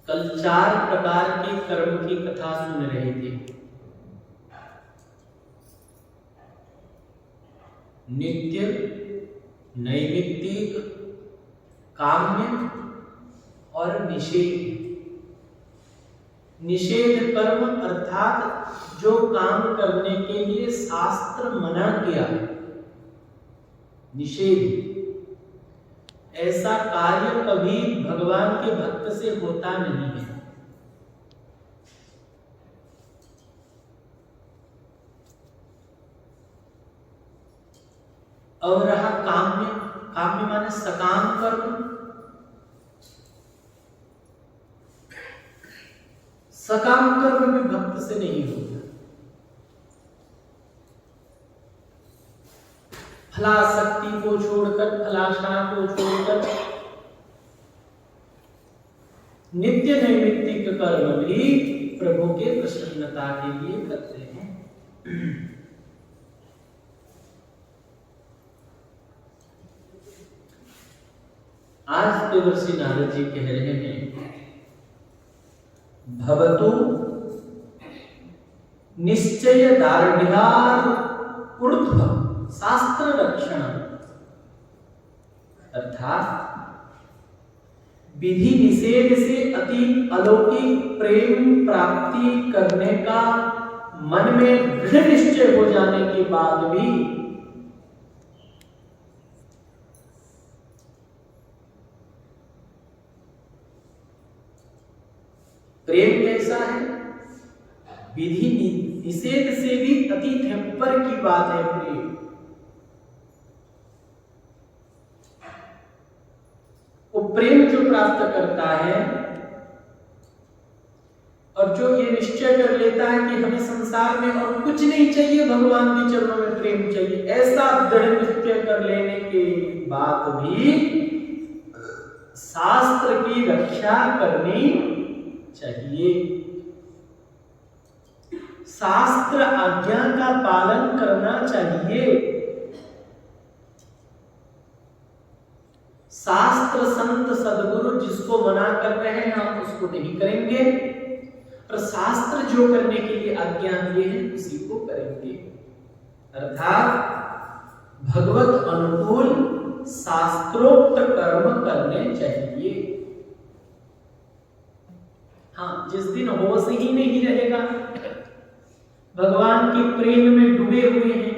कल 4 प्रकार के कर्म की कथा सुन रहे थे। नित्य, नैमित्तिक, काम्य और निषेध। निषेध कर्म अर्थात जो काम करने के लिए शास्त्र मना किया, निषेध। ऐसा कार्य कभी भगवान के भक्त से होता नहीं है। और रहा काम्य, काम्य माने सकाम कर्म। सकाम कर्म भी भक्त से नहीं होता। फलाशक्ति को छोड़कर, फलाशा को छोड़कर नित्य नैमित्तिक कर्म भी प्रभु के प्रसन्नता के लिए करते हैं। आज देवर्षि नारद जी कह रहे हैं, भवतु निश्चय दार्ढ्यार ऊर्ध्व शास्त्र रक्षण, अर्थात विधि निषेध से अति अलौकिक प्रेम प्राप्ति करने का मन में दृढ़ निश्चय हो जाने के बाद भी प्रेम कैसा है? विधि निषेध से भी अति ऊपर की बात है प्रेम। वो प्रेम जो प्राप्त करता है और जो ये निश्चय कर लेता है कि हमें संसार में और कुछ नहीं चाहिए, भगवान के चरणों में प्रेम चाहिए, ऐसा दृढ़ निश्चय कर लेने के बाद भी शास्त्र की रक्षा करनी चाहिए। शास्त्र आज्ञा का पालन करना चाहिए। शास्त्र संत सद्गुरु जिसको मना कर रहे हैं हम उसको नहीं करेंगे, और शास्त्र जो करने के लिए आज्ञा दिए हैं उसी को करेंगे। अर्थात भगवत अनुकूल शास्त्रोक्त कर्म करने चाहिए। हाँ, जिस दिन होश ही नहीं रहेगा, भगवान के प्रेम में डूबे हुए हैं,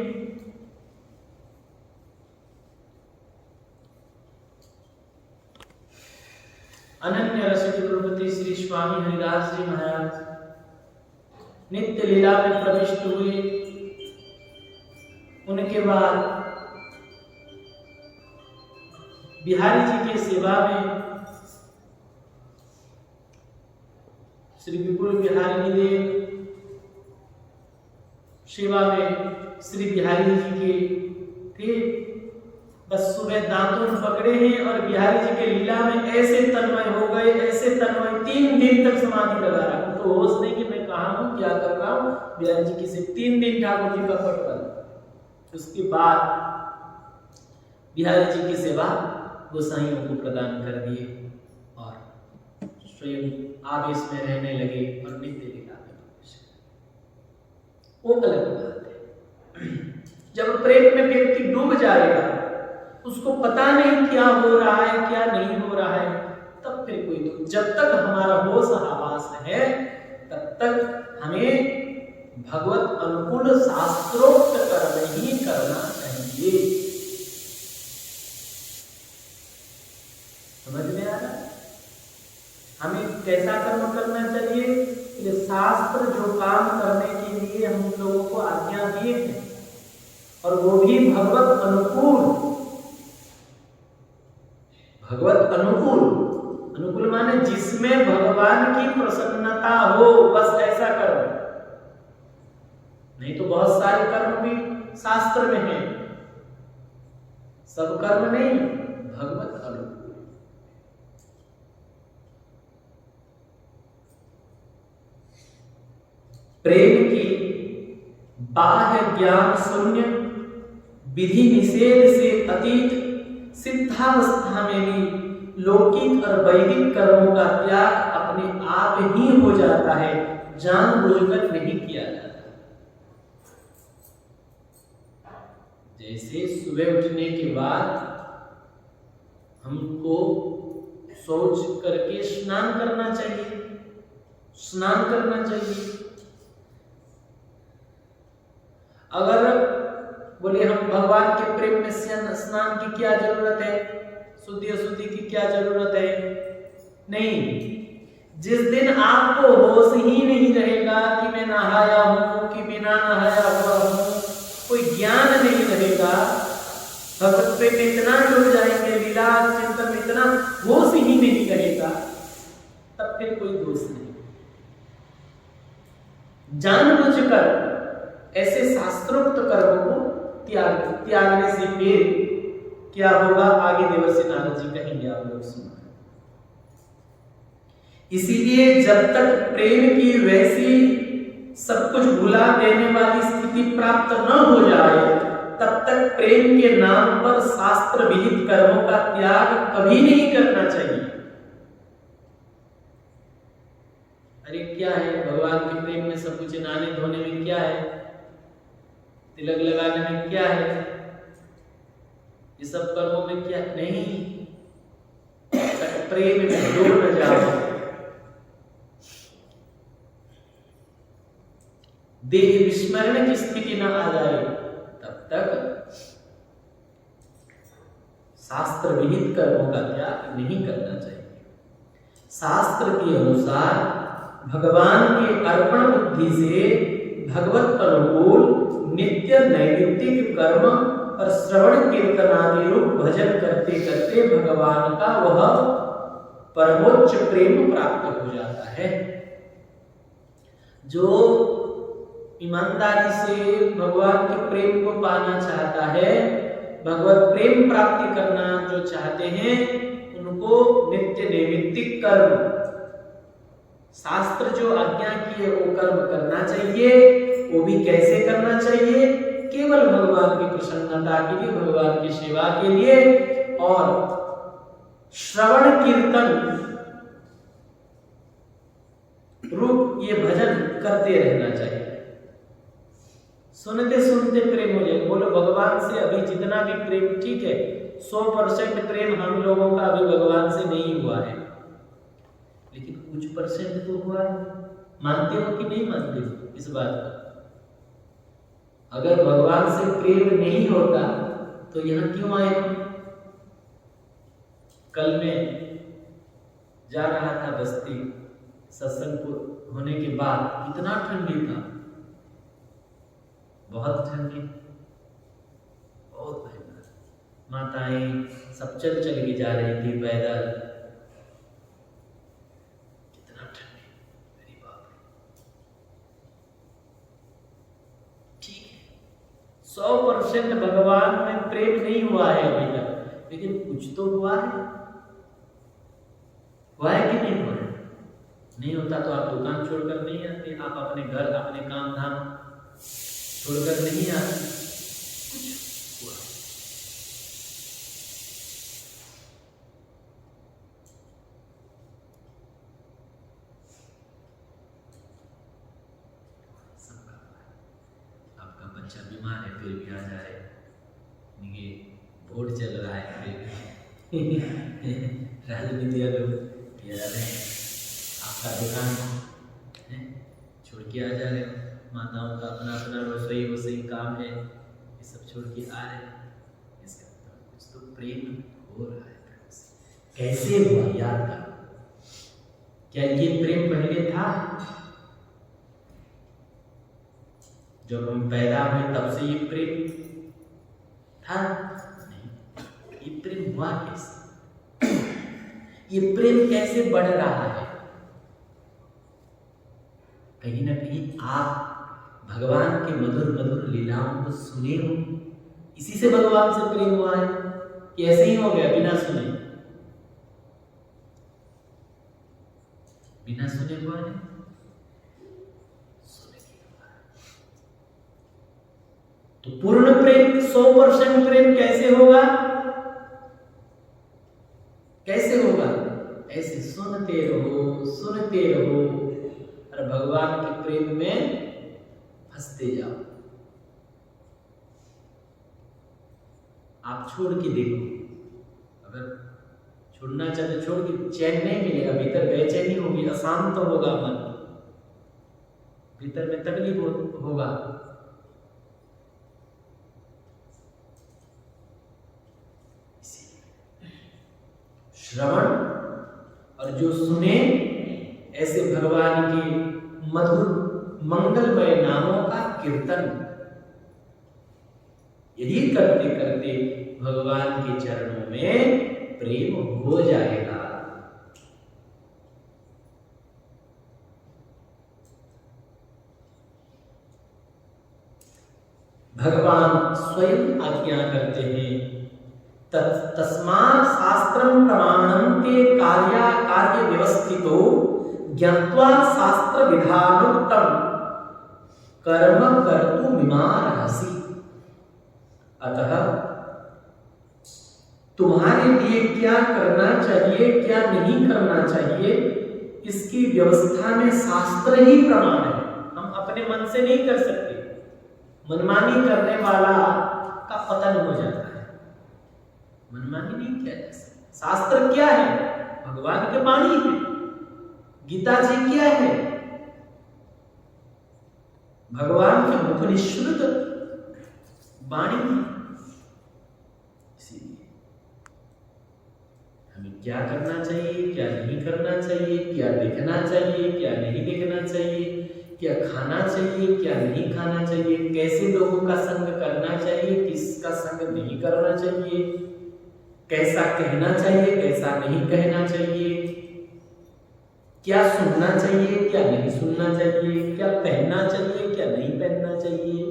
अनन्य रसिक गुरुपति श्री स्वामी हरिदास जी महाराज नित्य लीला में प्रविष्ट हुए। उनके बाद बिहारी जी के सेवा में श्री विपुल बिहारी देव सेवा में श्री बिहारी जी के थे। बस सुबह दांतों में पकड़े हैं और बिहारी जी के लीला में ऐसे तन्मय हो गए, ऐसे तन्मय, 3 दिन तक समाधि लगा रहा। तो होश नहीं कि मैं कहाँ हूँ, क्या कर रहा हूँ। बिहारी जी की से 3 दिन ठाकुर जी का पट बना। उसके बाद बिहारी जी की सेवा गोसाइयों को प्रदान कर दिए और स्वयं आवेश में रहने लगे और नित्य लीला में प्रवेश कर। वो अलग बात है। जब प्रेम में व्यक्ति डूब जाएगा, उसको पता नहीं क्या हो रहा है क्या नहीं हो रहा है, तब फिर कोई दुख। जब तक हमारा होश आवास है तब तक हमें भगवत अनुकूल शास्त्रोक्त कर्म ही करना चाहिए। समझ में आ रहा? हमें कैसा कर्म करना चाहिए? ये शास्त्र जो काम करने के लिए हम लोगों को आज्ञा दिए हैं, और वो भी भगवत अनुकूल। भगवत अनुकूल, अनुकूल माने जिसमें भगवान की प्रसन्नता हो, बस ऐसा कर्म। नहीं तो बहुत सारे कर्म भी शास्त्र में हैं, सब कर्म नहीं, भगवत अनुकूल। प्रेम की बाह्य ज्ञान शून्य, विधि निषेध से अतीत सिद्धावस्था में भी लौकिक और वैदिक कर्मों का त्याग अपने आप ही हो जाता है, जानबूझकर नहीं किया जाता। जैसे सुबह उठने के बाद हमको सोच करके स्नान करना चाहिए, स्नान करना चाहिए। अगर बोले हम भगवान के प्रेम में स्नान की क्या जरूरत है, शुद्धि अशुद्धि की क्या जरूरत है? नहीं। जिस दिन आपको होश ही नहीं रहेगा कि मैं नहाया हूं कि बिना नहाया हुआ हूं, कोई ज्ञान नहीं रहेगा, भगवत प्रेम में इतना डूब जाएंगे, लीला चिंतन में इतना होश ही नहीं रहेगा, तब फिर कोई दोष नहीं। जानबूझकर ऐसे शास्त्रोक्त कर्मों को त्यागने से फिर क्या होगा, आगे देवर्षि नारद जी कहेंगे, आप लोग सुना। इसीलिए जब तक प्रेम की वैसी सब कुछ भुला देने वाली स्थिति प्राप्त न हो जाए, तब तक प्रेम के नाम पर शास्त्र विहित कर्मों का त्याग कभी नहीं करना चाहिए। अरे क्या है भगवान के प्रेम में सब कुछ, नहाने धोने में क्या है, तिलक लगाने में क्या है, ये सब कर्मों में क्या नहीं। प्रेम में डूब न जाओ, देह विस्मरण की स्थिति न आ जाए, तब तक शास्त्र विहित कर्मों का त्याग नहीं करना चाहिए। शास्त्र के अनुसार भगवान के अर्पण बुद्धि से भगवत अनुकूल नित्य नैमित्तिक कर्म और श्रवण कीर्तन आदि रूप भजन करते करते भगवान का वह परमोच्च प्रेम प्राप्त हो जाता है। जो ईमानदारी से भगवान के प्रेम को पाना चाहता है, भगवत प्रेम प्राप्ति करना जो चाहते हैं, उनको नित्य नैमित्तिक कर्म, शास्त्र जो आज्ञा की है वो कर्म करना चाहिए। वो भी कैसे करना चाहिए? केवल भगवान की प्रसन्नता के लिए, भगवान की सेवा के लिए, और श्रवण कीर्तन रूप ये भजन करते रहना चाहिए। सुनते सुनते प्रेम हो जाए। बोलो भगवान से अभी जितना भी प्रेम, ठीक है 100% प्रेम हम लोगों का अभी भगवान से नहीं हुआ है, लेकिन कुछ परसेंट तो हुआ है। मानते हो कि नहीं मानते हो इस बात को? अगर भगवान से प्रेम नहीं होता तो यहां क्यों आए? कल मैं जा रहा था बस्ती, सत्संग होने के बाद इतना ठंडी था, बहुत ठंडी, बहुत भयंकर। माताएं सब चल के जा रही थी पैदल, कितना ठंडी, मेरी बाप रे। ठीक है 100% भगवान में प्रेम नहीं हुआ है अभी तक, लेकिन कुछ तो हुआ है। हुआ है कि नहीं हुआ है? नहीं होता तो आप दुकान छोड़कर नहीं आते, आप अपने घर अपने काम धाम छोड़कर नहीं आते। कुछ हुआ। आपका बच्चा बीमार है फिर भी आ जा रहे, ये वोट चल रहा है फिर राजनीति लोग किया जा रहे हैं, आपका दुकान छोड़ के आ जा रहे हो। माताओं का अपना अपना रसोई काम है, ये सब छोड़ के आ रहे हैं। इसका कुछ तो प्रेम हो रहा है। कैसे हुआ याद करो। क्या ये प्रेम पहले था? जब हम पैदा हुए तब से ये प्रेम था? नहीं। ये प्रेम हुआ कैसे? ये प्रेम कैसे बढ़ रहा है? कहीं ना कहीं आप भगवान के मधुर मधुर लीलाओं को सुने हो, इसी से भगवान से प्रेम हुआ है कि ऐसे ही हो गया बिना सुने? बिना सुने हुआ है? सुने हुआ है। तो पूर्ण प्रेम 100% प्रेम कैसे होगा? कैसे होगा? ऐसे सुनते रहो और भगवान के प्रेम में फंसते जाओ। आप छोड़ के देखो, अगर छोड़ना चाहते छोड़ के, चैन नहीं मिलेगा, भीतर बेचैनी होगी, अशांत होगा मन, भीतर में तकलीफ होगा। श्रवण और जो सुने ऐसे भगवान के मधुर मंगलमय नामों का कीर्तन, यही करते करते भगवान के चरणों में प्रेम हो जाएगा। भगवान स्वयं आज्ञा करते हैं, तस्मात् शास्त्रं प्रमाणं ते कार्य व्यवस्थितो ज्ञात्वा शास्त्र विधानोक्तम कर्म कर्तुमिमार्हसि। अतः तुम्हारे लिए क्या करना चाहिए, क्या नहीं करना चाहिए, इसकी व्यवस्था में शास्त्र ही प्रमाण है। हम अपने मन से नहीं कर सकते, मनमानी करने वाला का पतन हो जाता है। मनमानी नहीं किया जा सकता। शास्त्र क्या है? भगवान के वाणी है। गीता जी क्या है? भगवान के मुख निःसृत वाणी है। इसीलिए हमें क्या करना चाहिए, क्या नहीं करना चाहिए, क्या देखना चाहिए, क्या नहीं देखना चाहिए, क्या खाना चाहिए, क्या नहीं खाना चाहिए, कैसे लोगों का संग करना चाहिए, किसका संग नहीं करना चाहिए, कैसा कहना चाहिए, कैसा नहीं कहना चाहिए, क्या सुनना चाहिए, क्या नहीं सुनना चाहिए, क्या पहनना चाहिए, क्या नहीं पहनना चाहिए।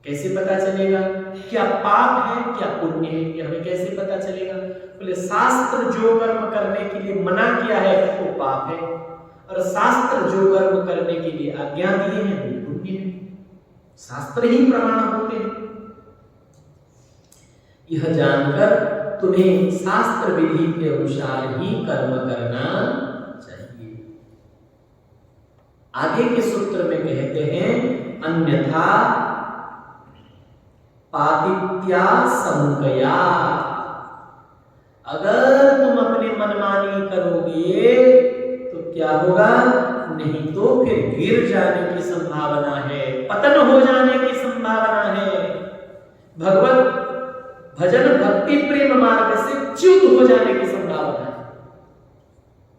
कैसे पता चलेगा क्या पाप है, क्या पुण्य है? ये हमें कैसे पता चलेगा? बोले शास्त्र जो कर्म करने के लिए मना किया है वो पाप है, और शास्त्र जो कर्म करने के लिए आज्ञा दिए हैं वो पुण्य है। शास्त्र ही प्रमाण होते हैं। यह जानकर तुम्हें शास्त्र विधि के अनुसार ही कर्म करना चाहिए। आगे के सूत्र में कहते हैं अन्यथा पातित्या संकया, अगर तुम अपनी मनमानी करोगे तो क्या होगा, नहीं तो फिर गिर जाने की संभावना है, पतन हो जाने की संभावना है, भगवत भजन भक्ति प्रेम मार्ग से च्युत हो जाने की संभावना है।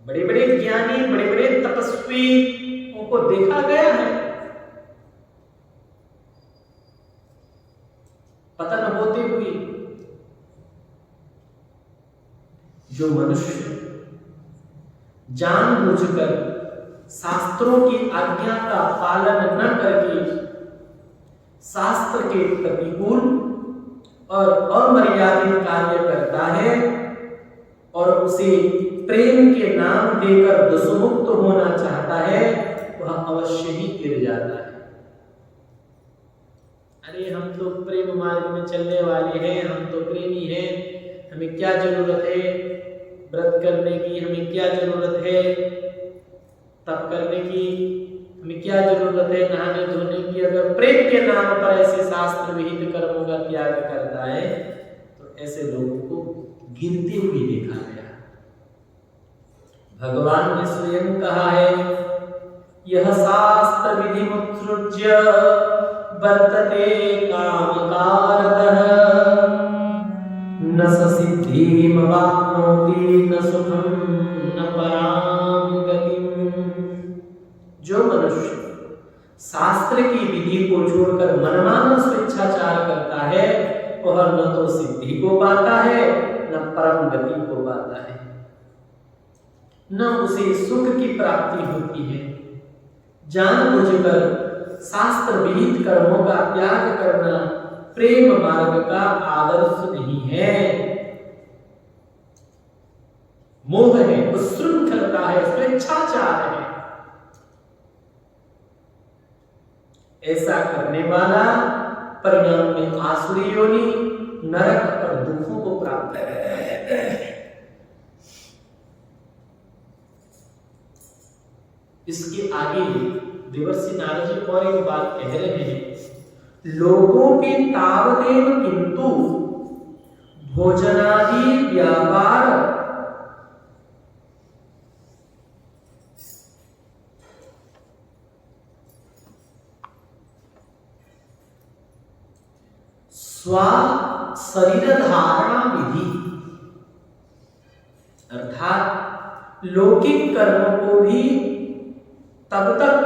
बड़े बड़े ज्ञानी बड़े बड़े तपस्वी को देखा गया है, पतन होते हुए। जो मनुष्य जानबूझकर शास्त्रों की आज्ञा का पालन न करके शास्त्र के प्रतिकूल और अमर्यादित कार्य करता है और उसे प्रेम के नाम देकर दोषमुक्त होना चाहता है, वह अवश्य ही गिर जाता है। अरे हम तो प्रेम मार्ग में चलने वाले हैं, हम तो प्रेमी हैं, हमें क्या जरूरत है व्रत करने की, हमें क्या जरूरत है तप करने की, हमें क्या जरूरत है नहाने धोने की। अगर प्रेम के नाम पर ऐसे शास्त्र विहित कर्मों का त्याग करता है तो ऐसे लोगों को गिरते हुए देखा गया। भगवान ने स्वयं कहा है, यह शास्त्र विधि मुत्सृज्य वर्तते कामकारतः न स सिद्धिम वाप्नोति न सुखम न पराम गतिम। जो मनुष्य शास्त्र की विधि को छोड़कर मनमाना स्वेच्छाचार करता है वह न तो सिद्धि को पाता है न परम गति को पाता है, न उसे सुख की प्राप्ति होती है। जानबूझकर शास्त्र विहित कर्मों का त्याग करना प्रेम मार्ग का आदर्श नहीं है, मोह है, उच्छृंखलता है, स्वेच्छाचार है। ऐसा करने वाला परिणाम में आसुरी योनि, नरक और दुखों को प्राप्त है। इसके आगे देवर्षि नारद जी और एक बात कह रहे हैं, लोगों के तावदेव किंतु भोजनादि व्यापार स्व शरीर धारणा विधि, अर्थात लौकिक कर्म को भी तब तक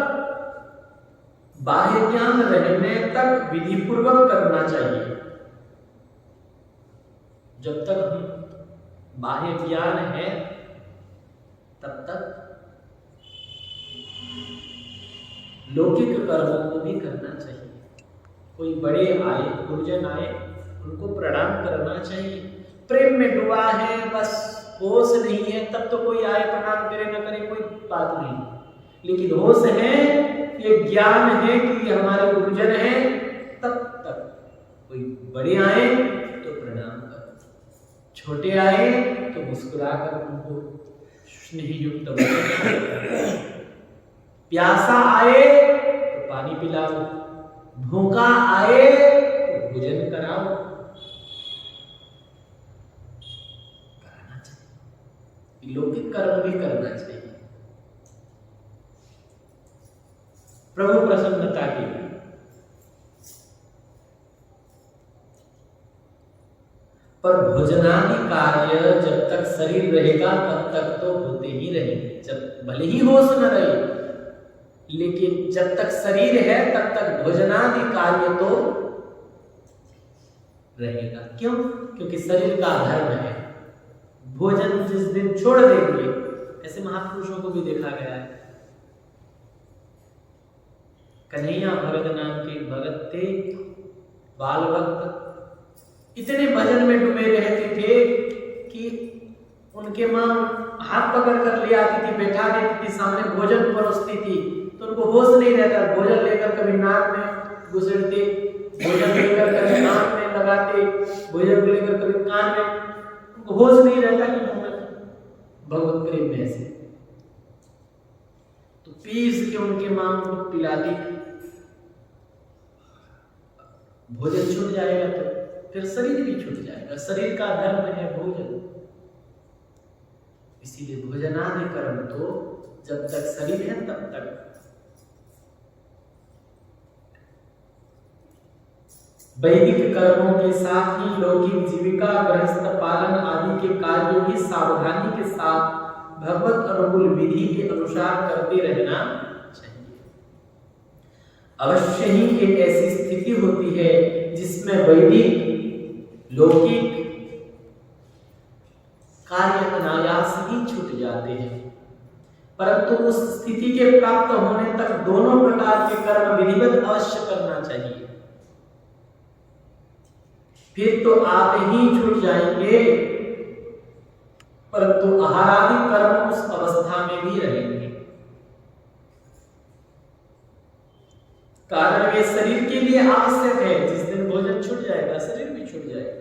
बाह्य ज्ञान रहने तक विधि पूर्वक करना चाहिए जब तक हम बाह्य ज्ञान है तब तक लौकिक कर्मों को भी करना चाहिए। कोई बड़े आए, गुरुजन आए, उनको प्रणाम करना चाहिए। प्रेम में डूबा है, बस होश नहीं है, तब तो कोई आए प्रणाम करे न करे कोई बात नहीं, लेकिन होश है, ये ज्ञान है कि ये हमारे गुरुजन हैं, तब तक कोई बड़े आए तो प्रणाम करो, छोटे आए तो मुस्कुराकर उनको स्नेह युक्त प्यासा आए तो पानी पिलाओ, भूखा आए तो भोजन कराओ, करना चाहिए। लौकिक कर्म भी करना चाहिए प्रभु प्रसन्नता के लिए। पर भोजनादि कार्य जब तक शरीर रहेगा तब तक तो होते ही रहेंगे, जब भले ही होश न रहे, लेकिन जब तक शरीर है तब तक भोजनादि कार्य तो रहेगा। क्यों? क्योंकि शरीर का धर्म है। भोजन जिस दिन छोड़ देंगे, ऐसे महापुरुषों को भी देखा गया है। कन्हैया भगत नाम के भगत थे, बाल भक्त, इतने भजन में डूबे रहते थे कि उनके मां हाथ पकड़ कर ले आती थी, बैठा देती थी, सामने भोजन परोसती थी, तो उनको होश नहीं रहता। भोजन लेकर कभी नाक में घुसेड़ते, भोजन लेकर कभी नाक में लगाते भोजन को लेकर, कभी कान में, उनको होश नहीं रहता कि मुंह में भगवत प्रेम में ऐसे, तो पीस के उनके मांग को पिलाती, भोजन छूट जाएगा तो फिर शरीर भी छूट जाएगा। शरीर का धर्म है भोजन, इसीलिए भोजनादि कर्म तो जब तक शरीर है तब तक। वैदिक कर्मों के साथ ही लौकिक जीविका, गृहस्थ पालन आदि के कार्यों की सावधानी के साथ भगवत अनुकूल विधि के अनुसार करते रहना चाहिए। अवश्य ही एक ऐसी स्थिति होती है जिसमें वैदिक लौकिक कार्य अनायास ही छूट जाते हैं, परंतु उस स्थिति के प्राप्त होने तक दोनों प्रकार के कर्म विधिवत अवश्य करना चाहिए। फिर तो आप ही छूट जाएंगे, परंतु आहारादि कर्म उस अवस्था में भी रहेंगे। कारण वे शरीर के लिए आवश्यक है, जिस दिन भोजन छूट जाएगा शरीर भी छूट जाएगा।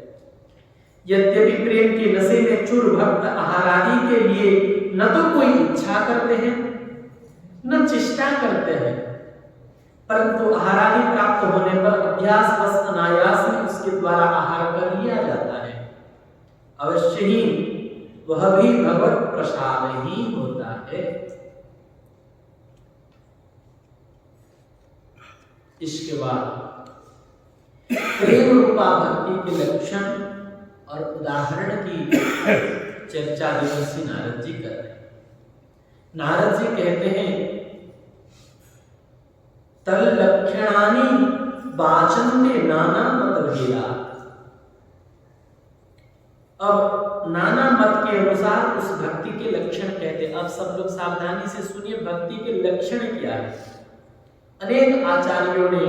यद्यपि प्रेम के नशे में चूर भक्त आहारादि के लिए न तो कोई इच्छा करते हैं न चेष्टा करते हैं, परंतु आहारादि प्राप्त होने पर अभ्यास बस अनायास में उसके द्वारा आहार कर लिया जाता है। अवश्य ही वह भी भगवत प्रसाद ही होता है। इसके बाद प्रेम रूपा भक्ति के लक्षण और उदाहरण की चर्चा देवर्षि नारद जी कर रहे हैं। नारद जी कहते हैं तल लक्षणानि वाचन्ते नाना मतभेदा। अब नाना मत के अनुसार उस भक्ति के लक्षण कहते हैं। अब सब लोग सावधानी से सुनिए, भक्ति के लक्षण क्या है। अनेक आचार्यों ने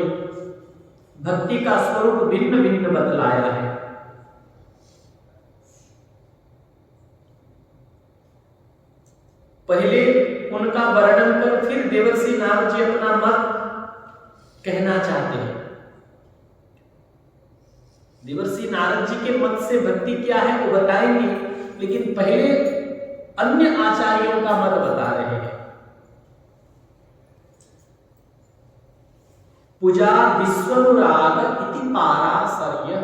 भक्ति का स्वरूप भिन्न भिन्न बतलाया है। पहले उनका वर्णन कर फिर देवर्षि नारद जी अपना मत कहना चाहते हैं। देवर्षि नारद जी के मत से भक्ति क्या है वो बताएंगे, लेकिन पहले अन्य आचार्यों का मत बता रहे हैं। पूजा विश्वनुराग इति पाराशर्य।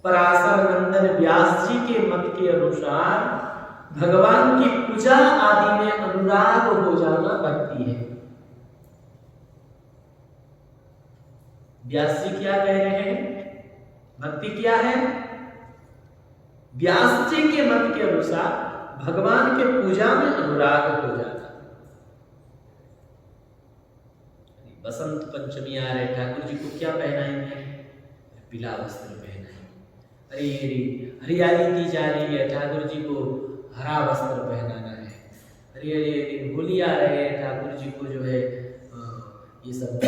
पराशर नंदन व्यास जी के मत के अनुसार भगवान की पूजा आदि में अनुराग हो जाना भक्ति है। व्यास जी क्या कह रहे हैं? भक्ति क्या है? व्यास जी के मत के अनुसार भगवान के पूजा में अनुराग हो जाना। बसंत पंचमी आ रहे, ठाकुर जी को क्या पहनाएंगे? पीला वस्त्र पहनाएंगे। अरे हरियाली की जा रही है, ठाकुर जी को हरा वस्त्र पहनाना है। अरे होली आ रहे हैं, ठाकुर जी को जो है ये सब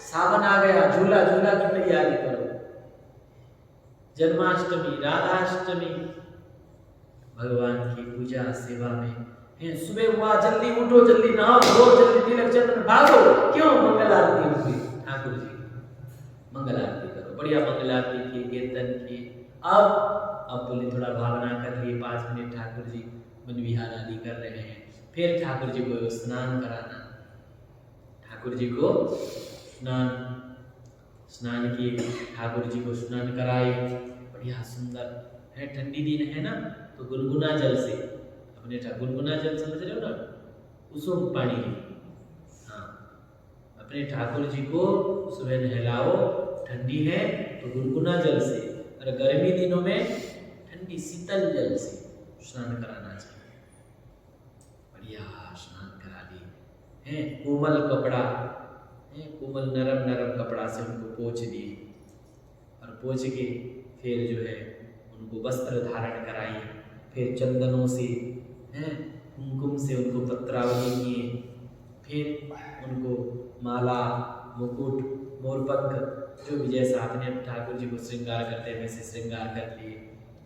सावन आ गया, झूला झूला की तैयारी करो। जन्माष्टमी, राधाष्टमी, भगवान की पूजा सेवा में है। सुबह हुआ जल्दी उठो, जल्दी नहाओ, जल्दी तिलक चंदन भागो। क्यों? मंगल आरती होगी, ठाकुर जी मंगल आरती करो। बढ़िया मंगल आरती की, कीर्तन की। अब बोले थोड़ा भावना कर लिए, 5 मिनट ठाकुर जी मन विहार आदि कर रहे हैं। फिर ठाकुर जी को स्नान कराना, ठाकुर जी को स्नान किए, ठाकुर जी को स्नान कराए। बढ़िया सुंदर है, ठंडी दिन है ना, तो गुनगुना जल से अपने गुनगुना जल समझ रहे हो ना, कुसुम पानी में, हाँ, अपने ठाकुर जी को सुबह नहलाओ। ठंडी है तो गुनगुना जल से, और गर्मी दिनों में ठंडी शीतल जल से स्नान कराना चाहिए। बढ़िया स्नान करा दिए हैं, कोमल कपड़ा है, कोमल नरम नरम कपड़ा से उनको पोंछ दिए, और पोंछ के फिर जो है उनको वस्त्र धारण कराइए। फिर चंदनों से हैं, कुमकुम से उनको पत्रावली किए। फिर उनको माला, मुकुट, मोरपंख, जो भी जैसा आपने ठाकुर जी को श्रृंगार करते हैं वैसे श्रृंगार कर लिए।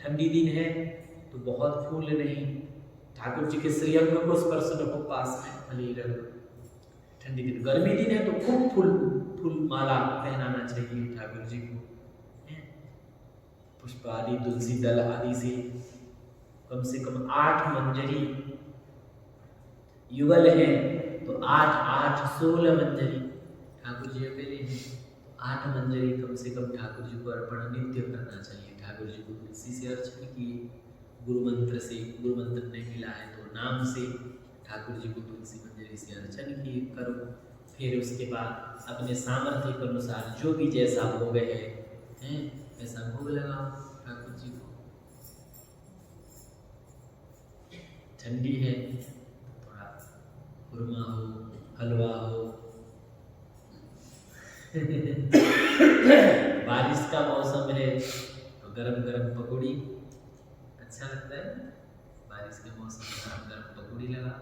ठंडी दिन है तो बहुत फूल नहीं, ठाकुर जी के श्रीअंग को स्पर्श रखो पास में, भले रहो। ठंडी दिन, गर्मी दिन है तो खूब फूल माला पहनाना चाहिए ठाकुर जी को, पुष्प आदि तुलसी दल आदि से कम से कम 8 मंजरी युगल है तो 8 8 16 मंजरी ठाकुर जी के लिए 8 मंजरी कम से कम ठाकुर जी को अर्पण नित्य करना चाहिए। ठाकुर जी को तुलसी से अर्चन किए, गुरु मंत्र से, गुरु मंत्र नहीं मिला है तो नाम से ठाकुर जी को तुलसी मंजरी से अर्चन किए करो। फिर उसके बाद अपने सामर्थ्य के अनुसार जो भी जैसा भोग है ऐसा भोग लगाओ ठाकुर जी को। ठंडी है थोड़ा खुरमा हो, हलवा हो बारिश का मौसम है तो गरम गरम पकौड़ी अच्छा लगता है। बारिश के मौसम में गरम गरम पकौड़ी लगा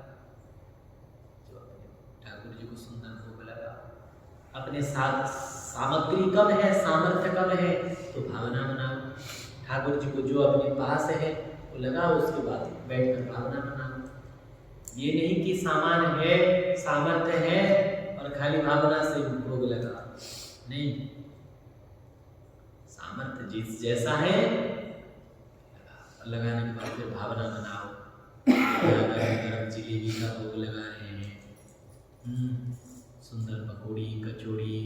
जो अपने ठाकुर जी को सुंदर भोग लगा। अपने साथ सामग्री कम है, सामर्थ्य कम है तो भावना बनाओ ठाकुर जी को, जो अपने पास है वो लगाओ, उसके बाद बैठकर भावना बनाओ। ये नहीं कि सामान है, सामर्थ्य है और खाली भावना से भोग लगा, नहीं, सामर्थ्य जिस जैसा है लगाने के बाद फिर भावना बनाओ। गरम जलेबी का भोग लगा रहे हैं, सुंदर पकौड़ी, कचौड़ी,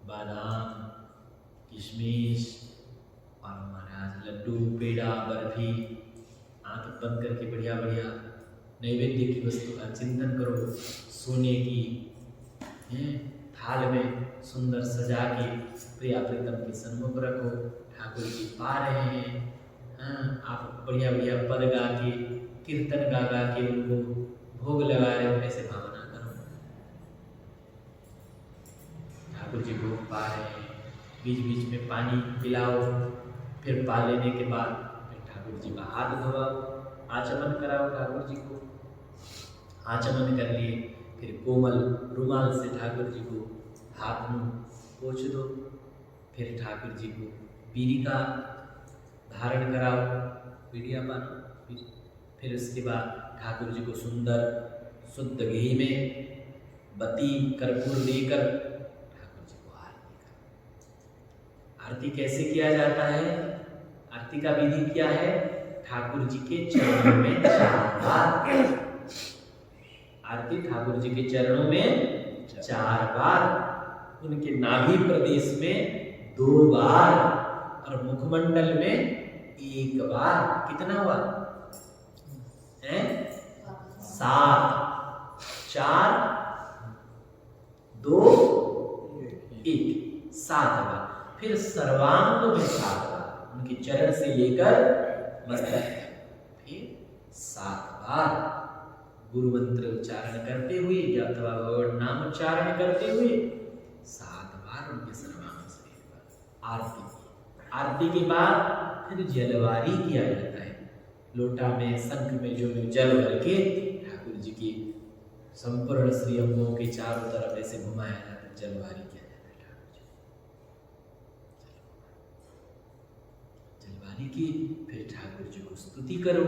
बादाम, किशमिश और महाराज लड्डू, पेड़ा, बर्फी, आंख बंद करके बढ़िया बढ़िया नैवेद्य की वस्तु का चिंतन करो। सोने की थाल में सुंदर सजा के प्रिया प्रीतम के सन्मुख रखो, ठाकुर जी पा रहे हैं। आप बढ़िया बढ़िया पद गा के, कीर्तन गा गा के उनको भोग लगा रहे हो, ऐसे भावना करो ठाकुर जी भोग पा रहे हैं। बीच बीच में पानी पिलाओ, फिर पा लेने के बाद फिर ठाकुर जी का हाथ धोवाओ, आचमन कराओ ठाकुर जी को। आचमन कर लिए फिर कोमल रुमाल से ठाकुर जी को हाथ मुंह पोंछ दो। फिर ठाकुर जी को पीढ़ी का धारण कराओ, पीढ़िया बांधो। फिर उसके बाद ठाकुर जी को सुंदर शुद्ध घी में बत्ती कर्पूर देकर ठाकुर जी को आरती करो। आरती कैसे किया जाता है? आरती का विधि क्या है? ठाकुर जी के चरणों में 4 बार आरती, ठाकुर जी के चरणों में 4 बार, उनके नाभि प्रदेश में 2 बार और मुखमंडल में 1 बार। कितना हुआ? 7, 4, 2, 1, 7 बार। फिर सर्वांग में 7 बार, उनके चरण से लेकर मस्तक फिर 7 बार गुरु मंत्र उच्चारण करते हुए अथवा भगवान नाम उच्चारण करते हुए 7 बार उनके सर्वांग शरीर पर आरती की। आरती के बाद फिर जलवारी किया जाता है। लोटा में, शंख में जो जल भर के ठाकुर जी की संपूर्ण श्री अंगों के चारों तरफ ऐसे घुमाया जाता है, जलवारी किया जाता है ठाकुर जी। जलवारी की, फिर ठाकुर जी को स्तुति करो,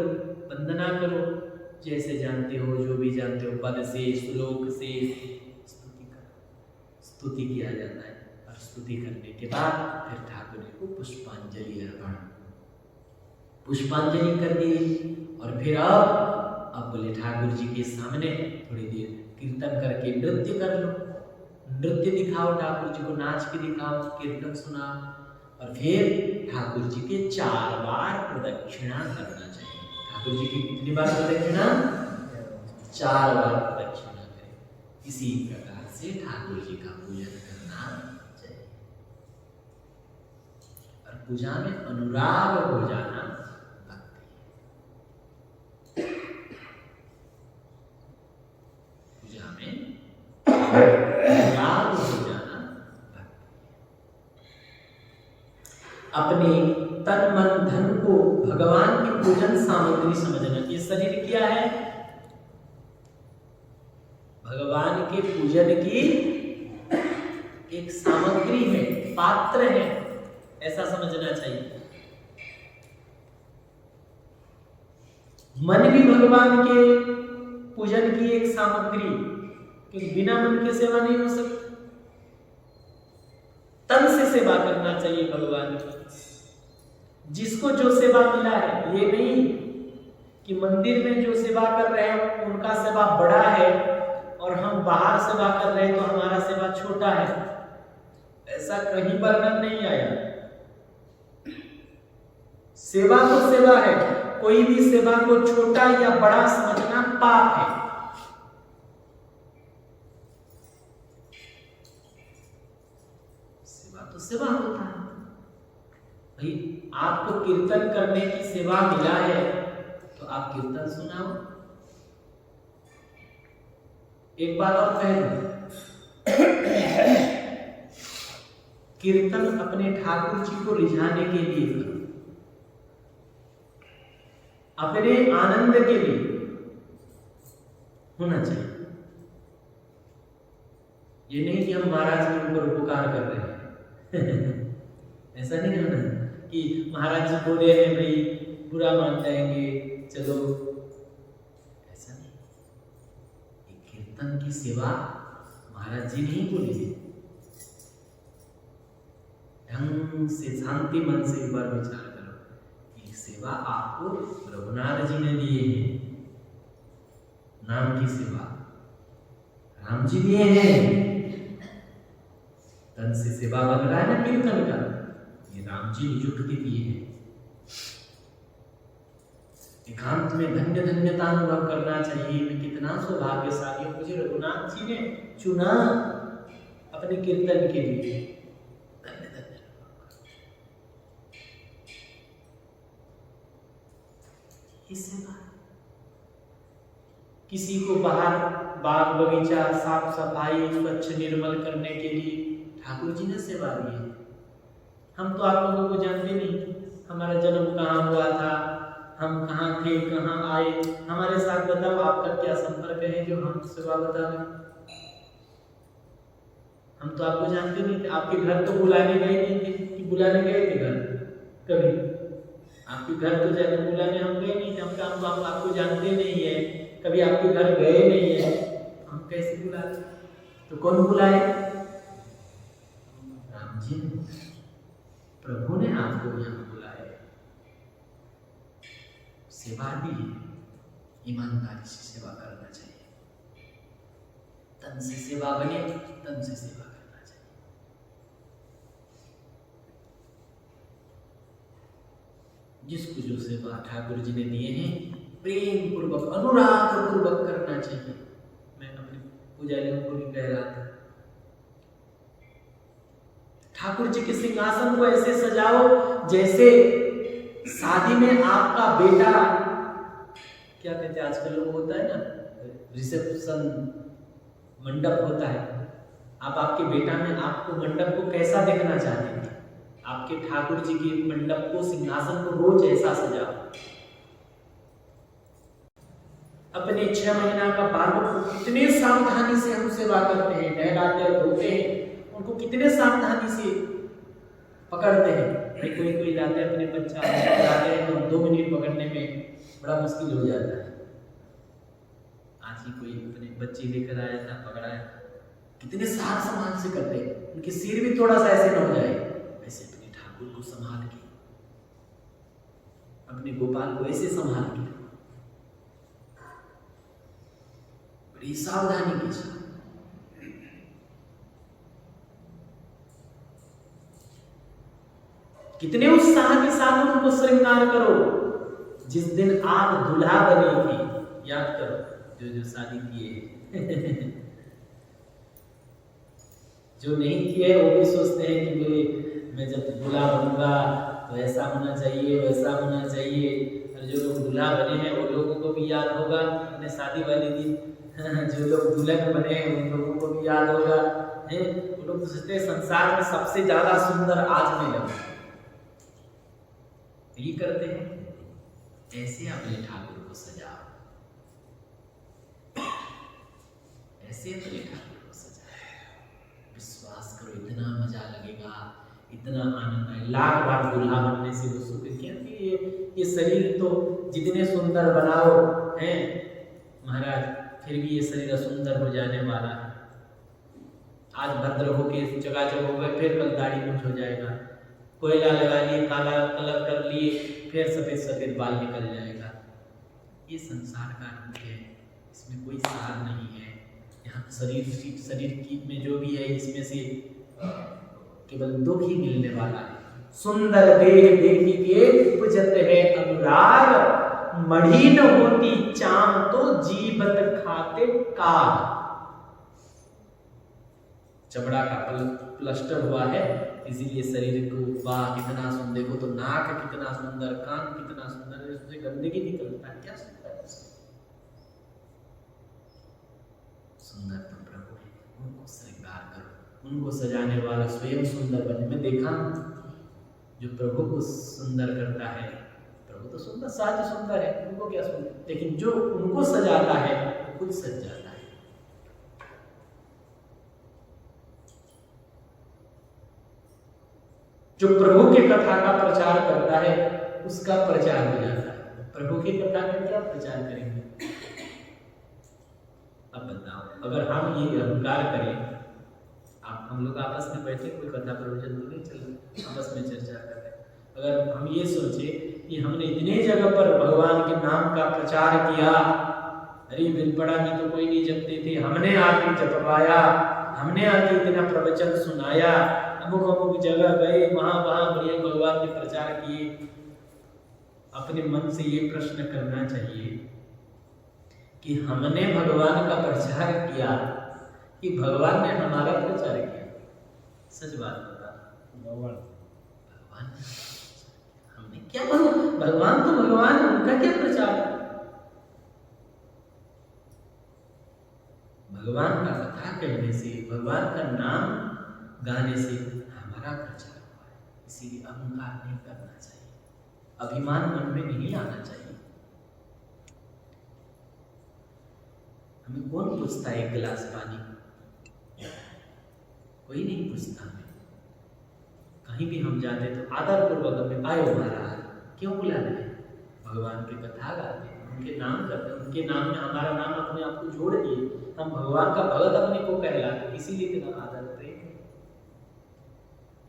वंदना करो, जैसे जानते हो, जो भी जानते हो, पद से, श्लोक से स्तुति करो। स्तुति किया जाता है और स्तुति करने के बाद फिर ठाकुर जी को पुष्पांजलि अर्पण, पुष्पांजलि कर दी। और फिर अब बोले ठाकुर जी के सामने थोड़ी देर कीर्तन करके नृत्य कर लो, नृत्य दिखाओ ठाकुर जी को, नाच के दिखाओ, कीर्तन सुनाओ। और फिर ठाकुर जी के 4 बार प्रदक्षिणा करना चाहिए। ठाकुर जी की कितनी बार प्रदक्षिणा? 4 बार प्रदक्षिणा करें। इसी प्रकार से ठाकुर जी का पूजन करना चाहिए। और पूजा में अनुराग हो जाना भक्ति है। पूजा में अनुराग हो जाना भक्ति है। अपने तन मन धन को भगवान की पूजन सामग्री समझना। ये शरीर क्या है? भगवान के पूजन की एक सामग्री है, पात्र है, ऐसा समझना चाहिए। मन भी भगवान के पूजन की एक सामग्री, क्योंकि बिना मन के सेवा नहीं हो सकती। सेवा करना चाहिए भगवान की, जिसको जो सेवा मिला है। ये नहीं कि मंदिर में जो सेवा कर रहे हैं उनका सेवा बड़ा है और हम बाहर सेवा कर रहे हैं तो हमारा सेवा छोटा है, ऐसा कहीं वर्णन नहीं आया। सेवा तो सेवा है, कोई भी सेवा को छोटा या बड़ा समझना पाप है। सेवा तो सेवा होता है भाई। आपको कीर्तन करने की सेवा मिला है तो आप कीर्तन सुनाओ। एक बात और कह दूं, कीर्तन अपने ठाकुर जी को रिझाने के लिए करो, अपने आनंद के लिए होना चाहिए। ये नहीं कि हम महाराज के ऊपर उपकार कर रहे हैं ऐसा नहीं होना कि महाराज जी बोले हैं भाई बुरा मान जाएंगे चलो, ऐसा नहीं। ये कीर्तन की सेवा महाराज जी नहीं बोले, ढंग से शांति मन से एक बार विचार करो। ये सेवा आपको रघुनाथ जी ने दिए हैं, नाम की सेवा राम जी दिए हैं। तन से सेवा बन रहा है ना कीर्तन का, ये राम जी निजुक्त के दिए हैं। एकांत में धन्य धन्यता अनुभव करना चाहिए। मैं कितना सौभाग्यशाली हूं, मुझे रघुनाथ जी ने चुना अपने कीर्तन के लिए। धन्य धन्य। ये सेवा किसी को बाहर बाग बगीचा साफ सफाई स्वच्छ निर्मल करने के लिए ठाकुर जी ने सेवा दी है। हम तो आप लोगों को जानते नहीं, हमारा जन्म कहाँ हुआ था, हम कहाँ थे, कहाँ आए, हमारे साथ बताओ आपका क्या संपर्क है जो हम सेवा बता रहे। हम तो आपको जानते नहीं थे, आपके घर तो बुलाने गए नहीं थे कि बुलाने गए थे घर कभी? आपके घर तो जाके बुलाने हम गए नहीं थे, हम आपको जानते नहीं है, कभी आपके घर गए नहीं है, हम कैसे बुलाए? तो कौन बुलाए? राम जी, प्रभु ने आपको यहाँ बुलाया, सेवा दी है। ईमानदारी से सेवा करना चाहिए, तन से सेवा बने, तन से सेवा करना चाहिए। जिसको जो सेवा ठाकुर जी ने दिए हैं प्रेम पूर्वक अनुराग पूर्वक करना चाहिए। मैं अपने पुजारियों को भी कह रहा था, ठाकुर जी के सिंहासन को ऐसे सजाओ जैसे शादी में आपका बेटा, क्या कहते हैं आजकल लोग होता है ना, रिसेप्शन मंडप होता है। आप आपके बेटा में आपको मंडप को कैसा देखना चाहते हैं? आपके ठाकुर जी के मंडप को, सिंहासन को रोज ऐसा सजाओ। अपने 6 महीना का बालक को कितने सावधानी से हम सेवा करते हैं, नहलाते हैं, धोते हैं, उनको कितने सावधानी से पकड़ते हैं। कोई जाते हैं अपने बच्चा पकड़ाते हैं तो 2 मिनट पकड़ने में बड़ा मुश्किल हो जाता है। आज ही कोई अपने बच्चे लेकर आया था, पकड़ाया, कितने साफ संभाल से करते हैं, उनके सिर भी थोड़ा सा ऐसे न हो जाए, ऐसे अपने ठाकुर को संभाल के, अपने गोपाल को ऐसे संभाल के, बड़ी सावधानी के साथ। कितने उत्साह के साथ उनको श्रृंगार करो। जिस दिन आप दूल्हा बने थे, याद करो, जो शादी किए जो नहीं किए वो भी सोचते हैं कि भाई मैं जब दूल्हा बनूंगा तो ऐसा होना चाहिए, वैसा होना चाहिए। और जो लोग दूल्हा बने हैं वो लोगों को भी याद होगा अपने शादी वाले दिन जो लोग दुल्हन बने हैं उन लोगों को भी याद होगा। वो लोग सोचते हैं संसार में सबसे ज्यादा सुंदर आज मैं लगूं, ये करते हैं। ऐसे अपने ठाकुर को सजाओ, ऐसे अपने ठाकुर को सजाओ। विश्वास करो इतना मजा लगेगा, इतना आनंद है। लाख बार दूल्हा बनने से वो सुख क्या, ये शरीर तो जितने सुंदर बनाओ हैं महाराज, फिर भी ये शरीर सुंदर हो जाने वाला है। आज भद्र होके चकाचक हो गए, फिर कल दाढ़ी मूंछ हो जाएगा, कोयला लगा लिए, काला कलर कर लिए, फिर सफेद सफेद बाल निकल जाएगा। ये संसार का रूप है, इसमें कोई सार नहीं है। यहाँ शरीर की में जो भी है, इसमें से केवल दुख ही मिलने वाला है। सुंदर देह देखी के उपजत है अनुराग, मढ़ी न होती चाम तो जीवत खाते काग। चमड़ा का प्लास्टर हुआ है, इसीलिए शरीर को वाह कितना सुंदर, देखो तो नाक कितना सुंदर, कान कितना सुंदर, इससे गंदगी निकलता है, क्या सुंदर है। सुंदर तो प्रभु है, उनको श्रृंगार करो, उनको सजाने वाला स्वयं सुंदर बने। मैं देखा जो प्रभु को सुंदर करता है, प्रभु तो सुंदर, साज सुंदर है, उनको क्या सुंदर, लेकिन जो उनको सजाता है वो खुद सज जाता है। जो प्रभु के कथा का प्रचार करता है उसका प्रचार हो जाता है। प्रभु की कथा का क्या प्रचार करेंगे? अब बताओ, अगर हम ये अहंकार करें, आप हम लोग आपस में बैठे कोई कथा प्रवचन तो नहीं चल रहा, आपस में चर्चा कर रहे, अगर हम ये सोचे कि हमने इतने जगह पर भगवान के नाम का प्रचार किया, अरे बिलपड़ा में तो कोई नहीं जपते थे, हमने आके जपवाया, हमने आके इतना प्रवचन सुनाया, अमुक अमुक जगह गए, वहां बढ़िया भगवान के प्रचार किए। अपने मन से ये प्रश्न करना चाहिए कि हमने भगवान का प्रचार किया कि भगवान ने हमारा प्रचार किया? सच बात बता, भगवान हमने क्या, भगवान तो भगवान, उनका क्या प्रचार? भगवान का कथा कहने से, भगवान का नाम गाने से हमारा प्रचार हुआ है। इसीलिए अहंकार नहीं करना चाहिए, अभिमान मन में नहीं आना चाहिए। हमें कौन पूछता है एक गिलास पानी? कोई नहीं पूछता हमें। कहीं भी हम जाते तो आदर पूर्वक हमें आयो महाराज, क्यों बुला रहे हैं? भगवान की कथा गाते हैं, उनके नाम करते हैं, उनके नाम में हमारा नाम अपने आप को जोड़ दिए, हम भगवान का भगत अपने को कहलाते, इसीलिए इतना आदर प्रेम,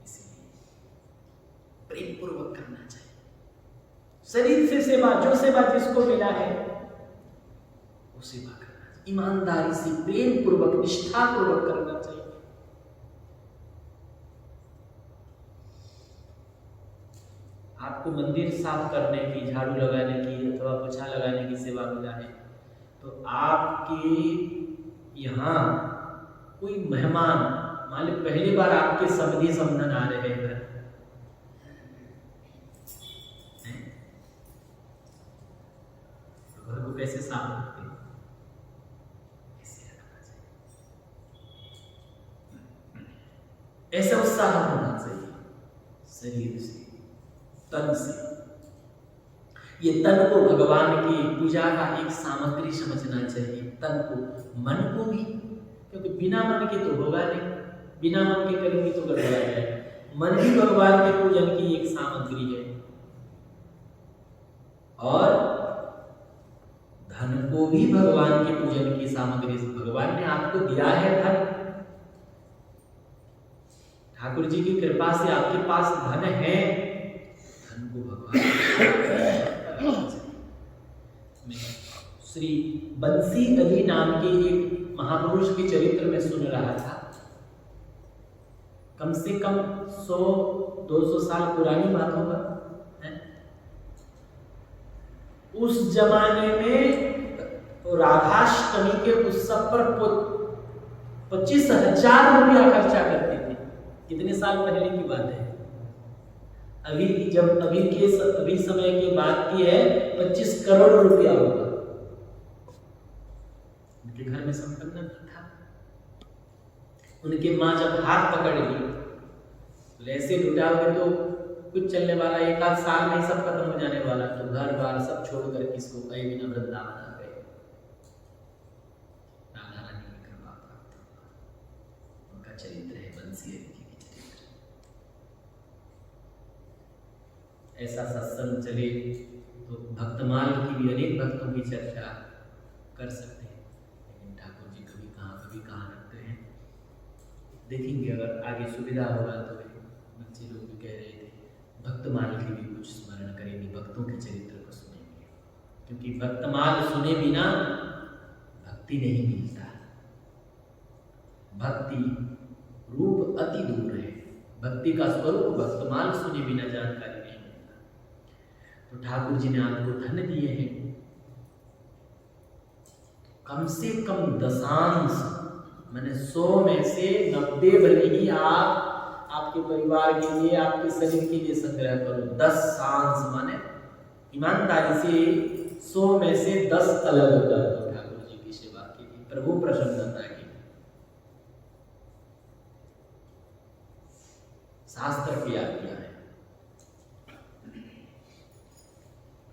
इसीलिए प्रेम पूर्वक करना चाहिए। शरीर से सेवा, जो सेवा जिसको मिला है वो सेवा करना चाहिए, ईमानदारी से, प्रेम पूर्वक, निष्ठा पूर्वक करना चाहिए। आपको मंदिर साफ करने की, झाड़ू लगाने की अथवा पोछा लगाने की सेवा मिला है, तो आपके यहाँ कोई मेहमान, मान लो पहली बार आपके समधी समधन आ रहे हैं घर, तो घर को कैसे साफ रखते हैं? कैसे रखना चाहिए? ऐसा उत्साह होना चाहिए शरीर से, तन से। ये तन को भगवान की पूजा का एक सामग्री समझना चाहिए, तन को, मन को भी, क्योंकि बिना मन के तो होगा नहीं, बिना मन के करेंगे तो गड़बड़ा जाएगा। मन भी भगवान के पूजन की एक सामग्री है, और धन को भी भगवान के पूजन की सामग्री। भगवान ने आपको दिया है धन, ठाकुर जी की कृपा से आपके पास धन है, धन को भगवान श्री बंसी अली नाम के एक महापुरुष के चरित्र में सुन रहा था। कम से कम 100-200 साल पुरानी बात होगा। उस जमाने में राधाष्टमी के उत्सव पर 25,000 रुपया खर्चा करते थे। कितने साल पहले की बात है? अभी समय की बात की है, 25 करोड़ रुपया होगा। उनके घर में संपन्न था। उनके माँ जब हाथ पकड़ ली, तो ऐसे लुटाओगे तो कुछ चलने वाला, एक आध साल में सब खत्म हो जाने वाला, तो घर बार सब छोड़कर किसको कहीं बिना वृंदावन आ गए। राधा रानी की कृपा प्राप्त हुआ। उनका चरित्र है बंसी अली की चरित्र। ऐसा सत्संग चले तो भक्तमाल की भी अनेक भक्तों की चर्चा कर सकते हैं, लेकिन ठाकुर जी कभी कहाँ रखते हैं। देखेंगे अगर आगे सुविधा होगा तो। बच्चे लोग भी कह रहे थे भक्तमाल की भी कुछ स्मरण करेंगे, भक्तों के चरित्र को सुनेंगे, क्योंकि भक्तमाल सुने बिना भक्ति नहीं मिलता। भक्ति रूप अति दूर है, भक्ति का स्वरूप भक्तमाल सुने बिना जानकारी नहीं मिलता। तो ठाकुर जी ने आपको धन दिए हैं, कम से कम दशांश, मैंने 100 में से 90 भले ही आप आपके परिवार के लिए, आपके शरीर के लिए संग्रह करो। 10 माने ईमानदारी से 100 में से 10 अलग कर दो ठाकुर जी की सेवा के लिए, प्रभु प्रसन्नता के लिए। शास्त्र की आज्ञा है।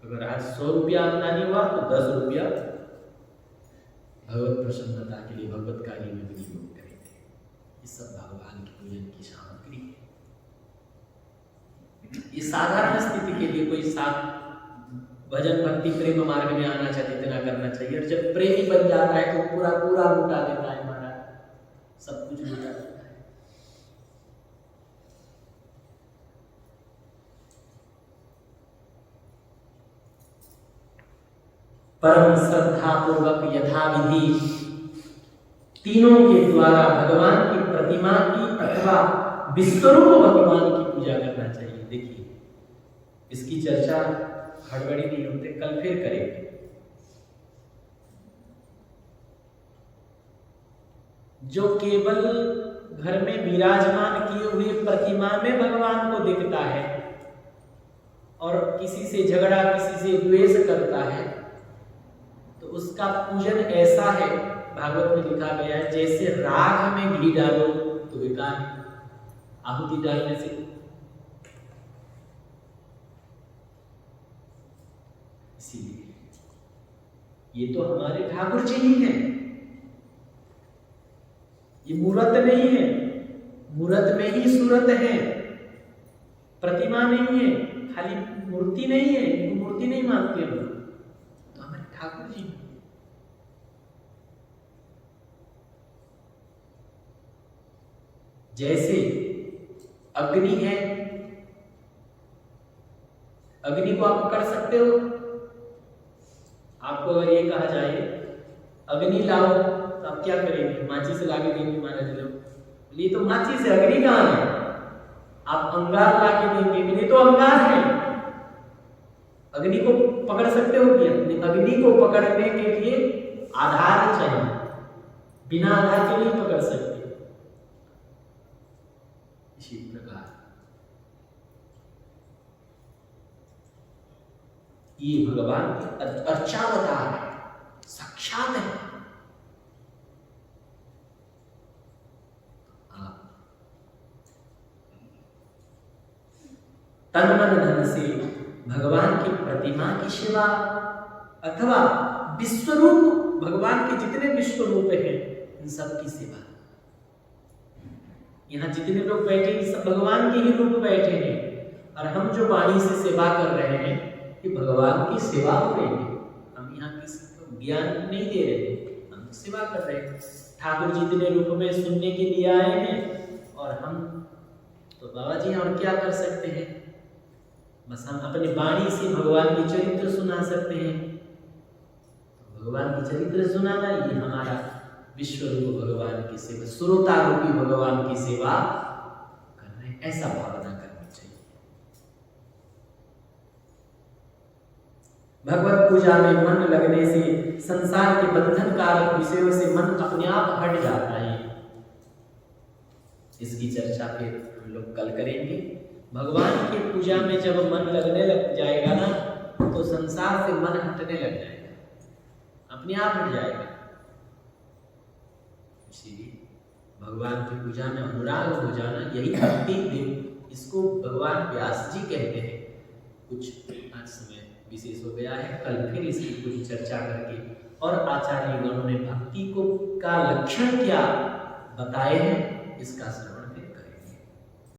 अगर आज 100 रुपया आमदनी हुआ तो 10 रुपया भगवत प्रसन्नता के लिए, भगवत कार्य में विनियोग करेंगे। ये सब भगवान की पूजन की सामग्री है। ये साधारण स्थिति के लिए कोई भजन भक्ति प्रेम मार्ग में आना चाहते इतना करना चाहिए, और जब प्रेमी बन जाता है तो पूरा पूरा लुटा देता है महाराज, सब कुछ लुटा देता है। परम श्रद्धा पूर्वक यथाविधि तीनों के द्वारा भगवान की प्रतिमा की अथवा विश्वरूप भगवान की पूजा करना चाहिए। देखिए इसकी चर्चा हड़बड़ी नहीं होते, कल फिर करेंगे। जो केवल घर में विराजमान किए हुए प्रतिमा में भगवान को देखता है और किसी से झगड़ा, किसी से द्वेष करता है, तो उसका पूजन ऐसा है, भागवत में लिखा गया है, जैसे राख में घी डालो तो बेकार है, आहुति डालने से। इसीलिए ये तो हमारे ठाकुर जी ही हैं, ये मूर्त नहीं है, मूर्त में ही सूरत है, प्रतिमा नहीं है, खाली मूर्ति नहीं है, इनको मूर्ति नहीं मानते हम, तो हमारे ठाकुर जी। जैसे अग्नि है, अग्नि को आप पकड़ सकते हो? आपको अगर ये कहा जाए अग्नि लाओ तो आप क्या करेंगे? माचिस ला के देंगे महाराज लोग, ये तो माचिस है, अग्नि कहाँ है? आप अंगार ला के देंगे, ये तो अंगार है। अग्नि को पकड़ सकते हो क्या? अग्नि को पकड़ने के लिए आधार चाहिए, बिना आधार के नहीं पकड़ सकते। इसी प्रकार ये भगवान अर्चावतार है, साक्षात है। तन मन धन से भगवान की प्रतिमा की सेवा अथवा विश्वरूप, भगवान के जितने विश्वरूप हैं इन सब की सेवा। यहाँ जितने लोग बैठे हैं सब भगवान के ही रूप बैठे हैं, और हम जो वाणी से सेवा कर रहे हैं ये भगवान की सेवा हो रही है। हम यहाँ किसी को ज्ञान नहीं दे रहे, हम सेवा कर रहे हैं। ठाकुर जी इतने रूप में सुनने के लिए आए हैं, और हम तो बाबा जी और क्या कर सकते हैं? बस हम अपनी वाणी से भगवान के चरित्र सुना सकते हैं। तो भगवान के चरित्र सुनाना ये हमारा विश्व रूप भगवान की सेवा, श्रोता रूपी भगवान की सेवा कर रहे हैं, ऐसा भावना करनी चाहिए। भगवत पूजा में मन लगने से संसार के बंधन कारक विषयों से मन अपने आप हट जाता है। इसकी चर्चा फिर हम लोग कल करेंगे। भगवान की पूजा में जब मन लगने लग जाएगा ना, तो संसार से मन हटने लग जाएगा, अपने आप हट जाएगा। इसीलिए भगवान की पूजा में अनुराग हो जाना यही भक्ति देव, इसको भगवान व्यास जी कहते हैं। कुछ आज समय विशेष हो गया है, कल फिर इसकी कुछ चर्चा करके, और आचार्य गणों ने भक्ति को का लक्षण क्या बताए हैं इसका श्रवण